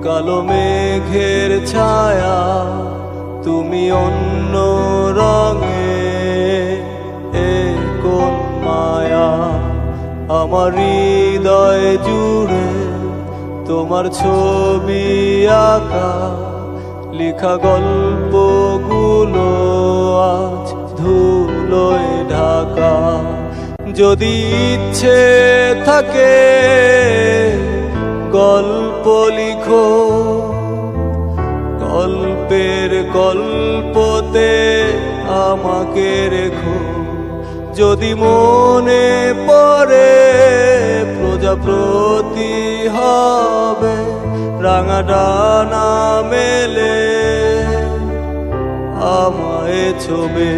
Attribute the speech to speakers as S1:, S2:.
S1: কালো মেঘের ছায়া তুমি অন্য রঙে, এ কোন মায়া। আমার হৃদয় জুড়ে তোমার ছবি আঁকা, লেখা গল্পগুলো আজ ধুলোয় ঢাকা। যদি ইচ্ছে থাকে গল্প লিখো, গল্পের গল্পতে আমাকে রেখো। যদি মনে পড়ে প্রজাপতি হবে রাঙা ডানা মেলে আমায় ছোবে।